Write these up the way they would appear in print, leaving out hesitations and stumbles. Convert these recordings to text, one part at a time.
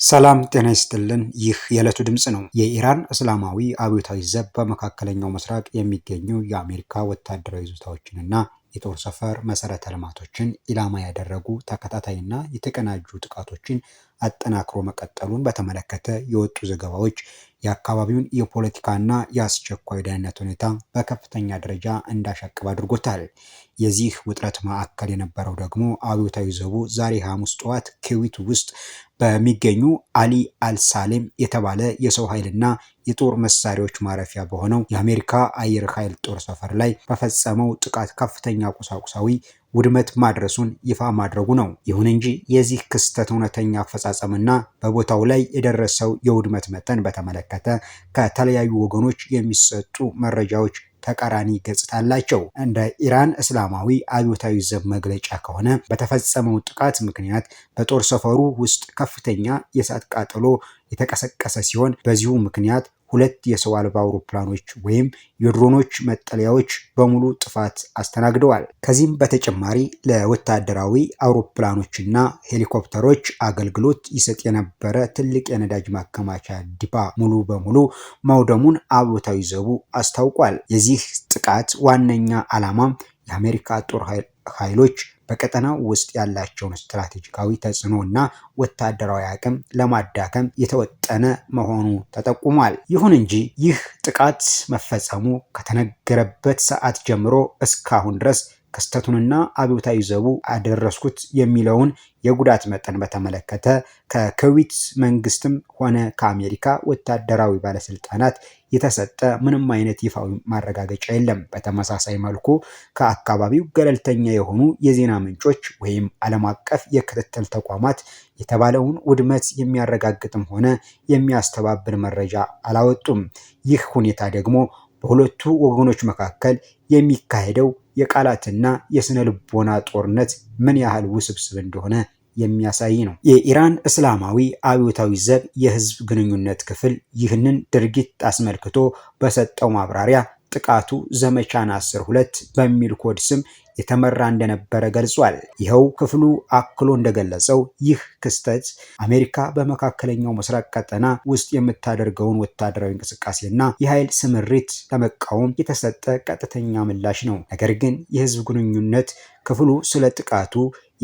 ሰላም ጤና ይስጥልን። ይህ የዕለቱ ድምፅ ነው። የኢራን እስላማዊ አብዮታዊ ዘብ በመካከለኛው ምስራቅ የሚገኙ የአሜሪካ ወታደራዊ ይዞታዎችንና የጦር ሰፈር መሰረተ ልማቶችን ኢላማ ያደረጉ ተከታታይና የተቀናጁ ጥቃቶችን አጠናክሮ መቀጠሉን በተመለከተ የወጡ ዘገባዎች የአካባቢውን የፖለቲካና የአስቸኳይ ደህንነት ሁኔታ በከፍተኛ ደረጃ እንዳሻቅብ አድርጎታል። የዚህ ውጥረት ማዕከል የነበረው ደግሞ አብዮታዊ ዘቡ ዛሬ ሐሙስ ጠዋት ኩዌት ውስጥ በሚገኙ አሊ አልሳሌም የተባለ የሰው ኃይልና የጦር መሳሪያዎች ማረፊያ በሆነው የአሜሪካ አየር ኃይል ጦር ሰፈር ላይ በፈጸመው ጥቃት ከፍተኛ ቁሳቁሳዊ ውድመት ማድረሱን ይፋ ማድረጉ ነው። ይሁን እንጂ የዚህ ክስተት እውነተኛ አፈጻጸምና በቦታው ላይ የደረሰው የውድመት መጠን በተመለከተ ከተለያዩ ወገኖች የሚሰጡ መረጃዎች ተቃራኒ ገጽታ አላቸው። እንደ ኢራን እስላማዊ አብዮታዊ ዘብ መግለጫ ከሆነ በተፈጸመው ጥቃት ምክንያት በጦር ሰፈሩ ውስጥ ከፍተኛ የእሳት ቃጠሎ የተቀሰቀሰ ሲሆን በዚሁ ምክንያት ሁለት የሰው አልባ አውሮፕላኖች ወይም የድሮኖች መጠለያዎች በሙሉ ጥፋት አስተናግደዋል። ከዚህም በተጨማሪ ለወታደራዊ አውሮፕላኖችና ሄሊኮፕተሮች አገልግሎት ይሰጥ የነበረ ትልቅ የነዳጅ ማከማቻ ዲፖ ሙሉ በሙሉ መውደሙን አብዮታዊ ዘቡ አስታውቋል። የዚህ ጥቃት ዋነኛ ዓላማም የአሜሪካ ጦር ኃይሎች በቀጠናው ውስጥ ያላቸውን ስትራቴጂካዊ ተጽዕኖ እና ወታደራዊ አቅም ለማዳከም የተወጠነ መሆኑ ተጠቁሟል። ይሁን እንጂ ይህ ጥቃት መፈጸሙ ከተነገረበት ሰዓት ጀምሮ እስካሁን ድረስ ክስተቱንና አብዮታዊ ዘቡ አደረስኩት የሚለውን የጉዳት መጠን በተመለከተ ከኩዌት መንግስትም ሆነ ከአሜሪካ ወታደራዊ ባለስልጣናት የተሰጠ ምንም አይነት ይፋዊ ማረጋገጫ የለም። በተመሳሳይ መልኩ ከአካባቢው ገለልተኛ የሆኑ የዜና ምንጮች ወይም ዓለም አቀፍ የክትትል ተቋማት የተባለውን ውድመት የሚያረጋግጥም ሆነ የሚያስተባብል መረጃ አላወጡም። ይህ ሁኔታ ደግሞ በሁለቱ ወገኖች መካከል የሚካሄደው የቃላትና የስነ ልቦና ጦርነት ምን ያህል ውስብስብ እንደሆነ የሚያሳይ ነው። የኢራን እስላማዊ አብዮታዊ ዘብ የህዝብ ግንኙነት ክፍል ይህንን ድርጊት አስመልክቶ በሰጠው ማብራሪያ ጥቃቱ ዘመቻ ናስር 2 በሚል ኮድ ስም የተመራ እንደነበረ ገልጿል። ይኸው ክፍሉ አክሎ እንደገለጸው ይህ ክስተት አሜሪካ በመካከለኛው ምስራቅ ቀጠና ውስጥ የምታደርገውን ወታደራዊ እንቅስቃሴና የኃይል ስምሪት ለመቃወም የተሰጠ ቀጥተኛ ምላሽ ነው። ነገር ግን የህዝብ ግንኙነት ክፍሉ ስለ ጥቃቱ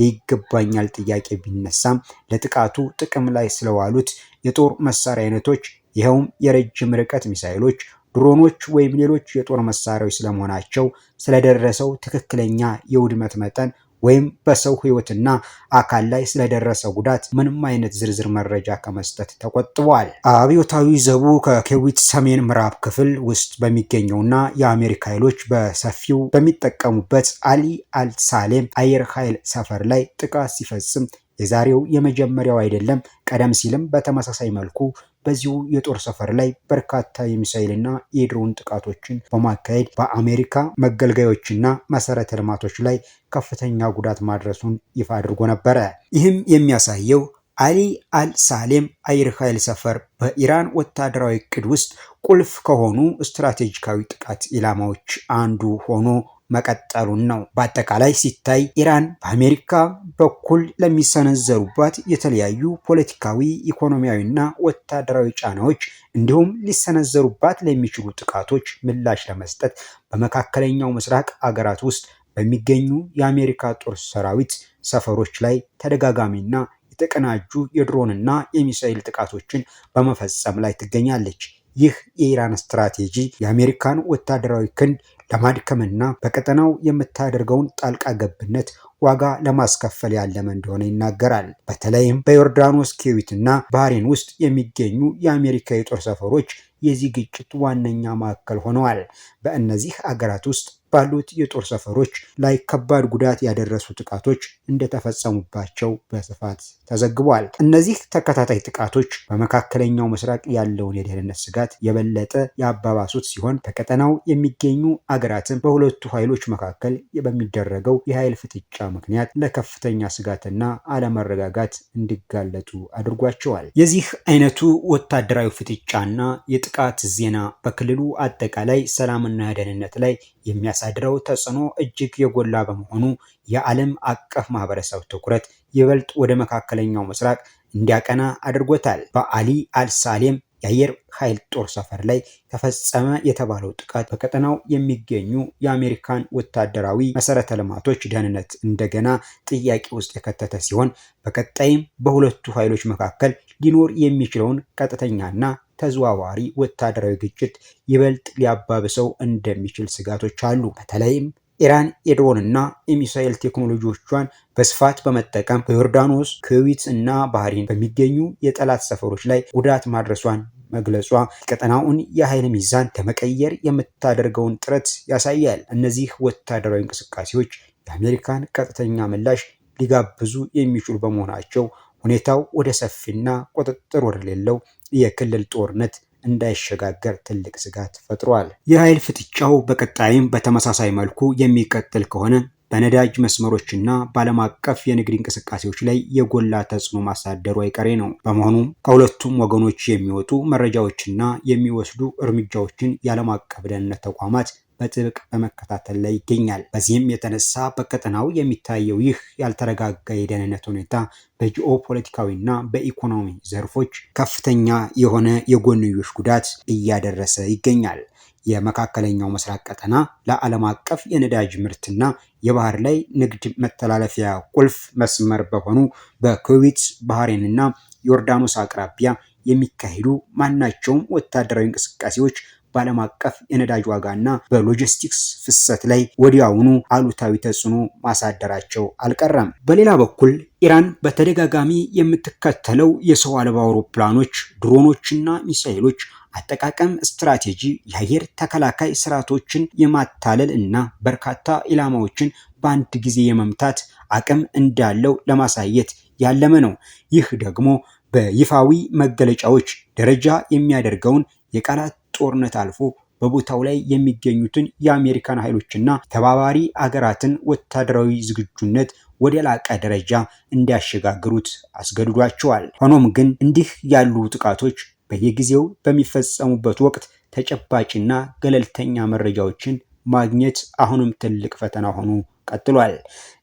የይገባኛል ጥያቄ ቢነሳም ለጥቃቱ ጥቅም ላይ ስለዋሉት የጦር መሳሪያ አይነቶች ይኸውም የረጅም ርቀት ሚሳኤሎች፣ ድሮኖች ወይም ሌሎች የጦር መሳሪያዎች ስለመሆናቸው ስለደረሰው ትክክለኛ የውድመት መጠን ወይም በሰው ህይወትና አካል ላይ ስለደረሰው ጉዳት ምንም አይነት ዝርዝር መረጃ ከመስጠት ተቆጥቧል። አብዮታዊ ዘቡ ከኩዌት ሰሜን ምዕራብ ክፍል ውስጥ በሚገኘውና የአሜሪካ ኃይሎች በሰፊው በሚጠቀሙበት አሊ አልሳሌም አየር ኃይል ሰፈር ላይ ጥቃት ሲፈጽም የዛሬው የመጀመሪያው አይደለም። ቀደም ሲልም በተመሳሳይ መልኩ በዚሁ የጦር ሰፈር ላይ በርካታ የሚሳኤልና የድሮን ጥቃቶችን በማካሄድ በአሜሪካ መገልገያዎችና መሰረተ ልማቶች ላይ ከፍተኛ ጉዳት ማድረሱን ይፋ አድርጎ ነበረ። ይህም የሚያሳየው አሊ አልሳሌም አየር ኃይል ሰፈር በኢራን ወታደራዊ እቅድ ውስጥ ቁልፍ ከሆኑ ስትራቴጂካዊ ጥቃት ኢላማዎች አንዱ ሆኖ መቀጠሉን ነው። በአጠቃላይ ሲታይ ኢራን በአሜሪካ በኩል ለሚሰነዘሩባት የተለያዩ ፖለቲካዊ፣ ኢኮኖሚያዊና ወታደራዊ ጫናዎች እንዲሁም ሊሰነዘሩባት ለሚችሉ ጥቃቶች ምላሽ ለመስጠት በመካከለኛው ምስራቅ አገራት ውስጥ በሚገኙ የአሜሪካ ጦር ሰራዊት ሰፈሮች ላይ ተደጋጋሚና የተቀናጁ የድሮንና የሚሳኤል ጥቃቶችን በመፈጸም ላይ ትገኛለች። ይህ የኢራን ስትራቴጂ የአሜሪካን ወታደራዊ ክንድ ለማድከምና በቀጠናው የምታደርገውን ጣልቃ ገብነት ዋጋ ለማስከፈል ያለመ እንደሆነ ይናገራል። በተለይም በዮርዳኖስ፣ ኩዌትና ባህሬን ውስጥ የሚገኙ የአሜሪካ የጦር ሰፈሮች የዚህ ግጭት ዋነኛ ማዕከል ሆነዋል። በእነዚህ አገራት ውስጥ ባሉት የጦር ሰፈሮች ላይ ከባድ ጉዳት ያደረሱ ጥቃቶች እንደተፈጸሙባቸው በስፋት ተዘግቧል። እነዚህ ተከታታይ ጥቃቶች በመካከለኛው ምስራቅ ያለውን የደህንነት ስጋት የበለጠ ያባባሱት ሲሆን በቀጠናው የሚገኙ አገራትን በሁለቱ ኃይሎች መካከል በሚደረገው የኃይል ፍጥጫ ምክንያት ለከፍተኛ ስጋትና አለመረጋጋት እንዲጋለጡ አድርጓቸዋል። የዚህ አይነቱ ወታደራዊ ፍጥጫና የጥቃት ዜና በክልሉ አጠቃላይ ሰላምና ደህንነት ላይ የሚያሳድረው ተጽዕኖ እጅግ የጎላ በመሆኑ የዓለም አቀፍ ማህበረሰብ ትኩረት ይበልጥ ወደ መካከለኛው ምስራቅ እንዲያቀና አድርጎታል። በአሊ አልሳሌም የአየር ኃይል ጦር ሰፈር ላይ ተፈጸመ የተባለው ጥቃት በቀጠናው የሚገኙ የአሜሪካን ወታደራዊ መሰረተ ልማቶች ደህንነት እንደገና ጥያቄ ውስጥ የከተተ ሲሆን በቀጣይም በሁለቱ ኃይሎች መካከል ሊኖር የሚችለውን ቀጥተኛና ተዘዋዋሪ ወታደራዊ ግጭት ይበልጥ ሊያባብሰው እንደሚችል ስጋቶች አሉ። በተለይም ኢራን የድሮንና የሚሳኤል ቴክኖሎጂዎቿን በስፋት በመጠቀም በዮርዳኖስ፣ ኩዌት እና ባህሬን በሚገኙ የጠላት ሰፈሮች ላይ ጉዳት ማድረሷን መግለጿ ቀጠናውን የኃይል ሚዛን ለመቀየር የምታደርገውን ጥረት ያሳያል። እነዚህ ወታደራዊ እንቅስቃሴዎች የአሜሪካን ቀጥተኛ ምላሽ ሊጋብዙ የሚችሉ በመሆናቸው ሁኔታው ወደ ሰፊና ቁጥጥር ወደሌለው የክልል ጦርነት እንዳይሸጋገር ትልቅ ስጋት ፈጥሯል። የኃይል ፍጥጫው በቀጣይም በተመሳሳይ መልኩ የሚቀጥል ከሆነ በነዳጅ መስመሮችና በዓለም አቀፍ የንግድ እንቅስቃሴዎች ላይ የጎላ ተጽዕኖ ማሳደሩ አይቀሬ ነው። በመሆኑም ከሁለቱም ወገኖች የሚወጡ መረጃዎችና የሚወስዱ እርምጃዎችን የዓለም አቀፍ ደህንነት ተቋማት በጥብቅ በመከታተል ላይ ይገኛል። በዚህም የተነሳ በቀጠናው የሚታየው ይህ ያልተረጋጋ የደህንነት ሁኔታ በጂኦ ፖለቲካዊና በኢኮኖሚ ዘርፎች ከፍተኛ የሆነ የጎንዮሽ ጉዳት እያደረሰ ይገኛል። የመካከለኛው ምስራቅ ቀጠና ለዓለም አቀፍ የነዳጅ ምርትና የባህር ላይ ንግድ መተላለፊያ ቁልፍ መስመር በሆኑ በኩዌት፣ ባህሬንና ዮርዳኖስ አቅራቢያ የሚካሄዱ ማናቸውም ወታደራዊ እንቅስቃሴዎች በዓለም አቀፍ የነዳጅ ዋጋና በሎጂስቲክስ ፍሰት ላይ ወዲያውኑ አሉታዊ ተጽዕኖ ማሳደራቸው አልቀረም። በሌላ በኩል ኢራን በተደጋጋሚ የምትከተለው የሰው አልባ አውሮፕላኖች፣ ድሮኖችና ሚሳኤሎች አጠቃቀም ስትራቴጂ የአየር ተከላካይ ስርዓቶችን የማታለል እና በርካታ ኢላማዎችን በአንድ ጊዜ የመምታት አቅም እንዳለው ለማሳየት ያለመ ነው። ይህ ደግሞ በይፋዊ መገለጫዎች ደረጃ የሚያደርገውን የቃላት ጦርነት አልፎ በቦታው ላይ የሚገኙትን የአሜሪካን ኃይሎችና ተባባሪ አገራትን ወታደራዊ ዝግጁነት ወደ ላቀ ደረጃ እንዲያሸጋግሩት አስገድዷቸዋል። ሆኖም ግን እንዲህ ያሉ ጥቃቶች በየጊዜው በሚፈጸሙበት ወቅት ተጨባጭና ገለልተኛ መረጃዎችን ማግኘት አሁንም ትልቅ ፈተና ሆኖ ቀጥሏል።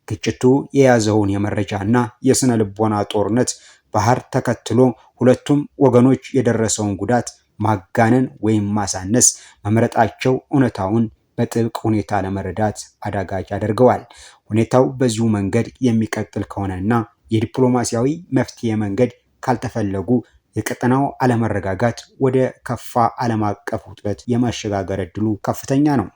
ግጭቱ የያዘውን የመረጃና የስነ ልቦና ጦርነት ባህር ተከትሎ ሁለቱም ወገኖች የደረሰውን ጉዳት ማጋነን ወይም ማሳነስ መምረጣቸው እውነታውን በጥብቅ ሁኔታ ለመረዳት አዳጋች ያደርገዋል። ሁኔታው በዚሁ መንገድ የሚቀጥል ከሆነና የዲፕሎማሲያዊ መፍትሄ መንገድ ካልተፈለጉ የቀጠናው አለመረጋጋት ወደ ከፋ ዓለም አቀፍ ውጥረት የማሸጋገር ዕድሉ ከፍተኛ ነው።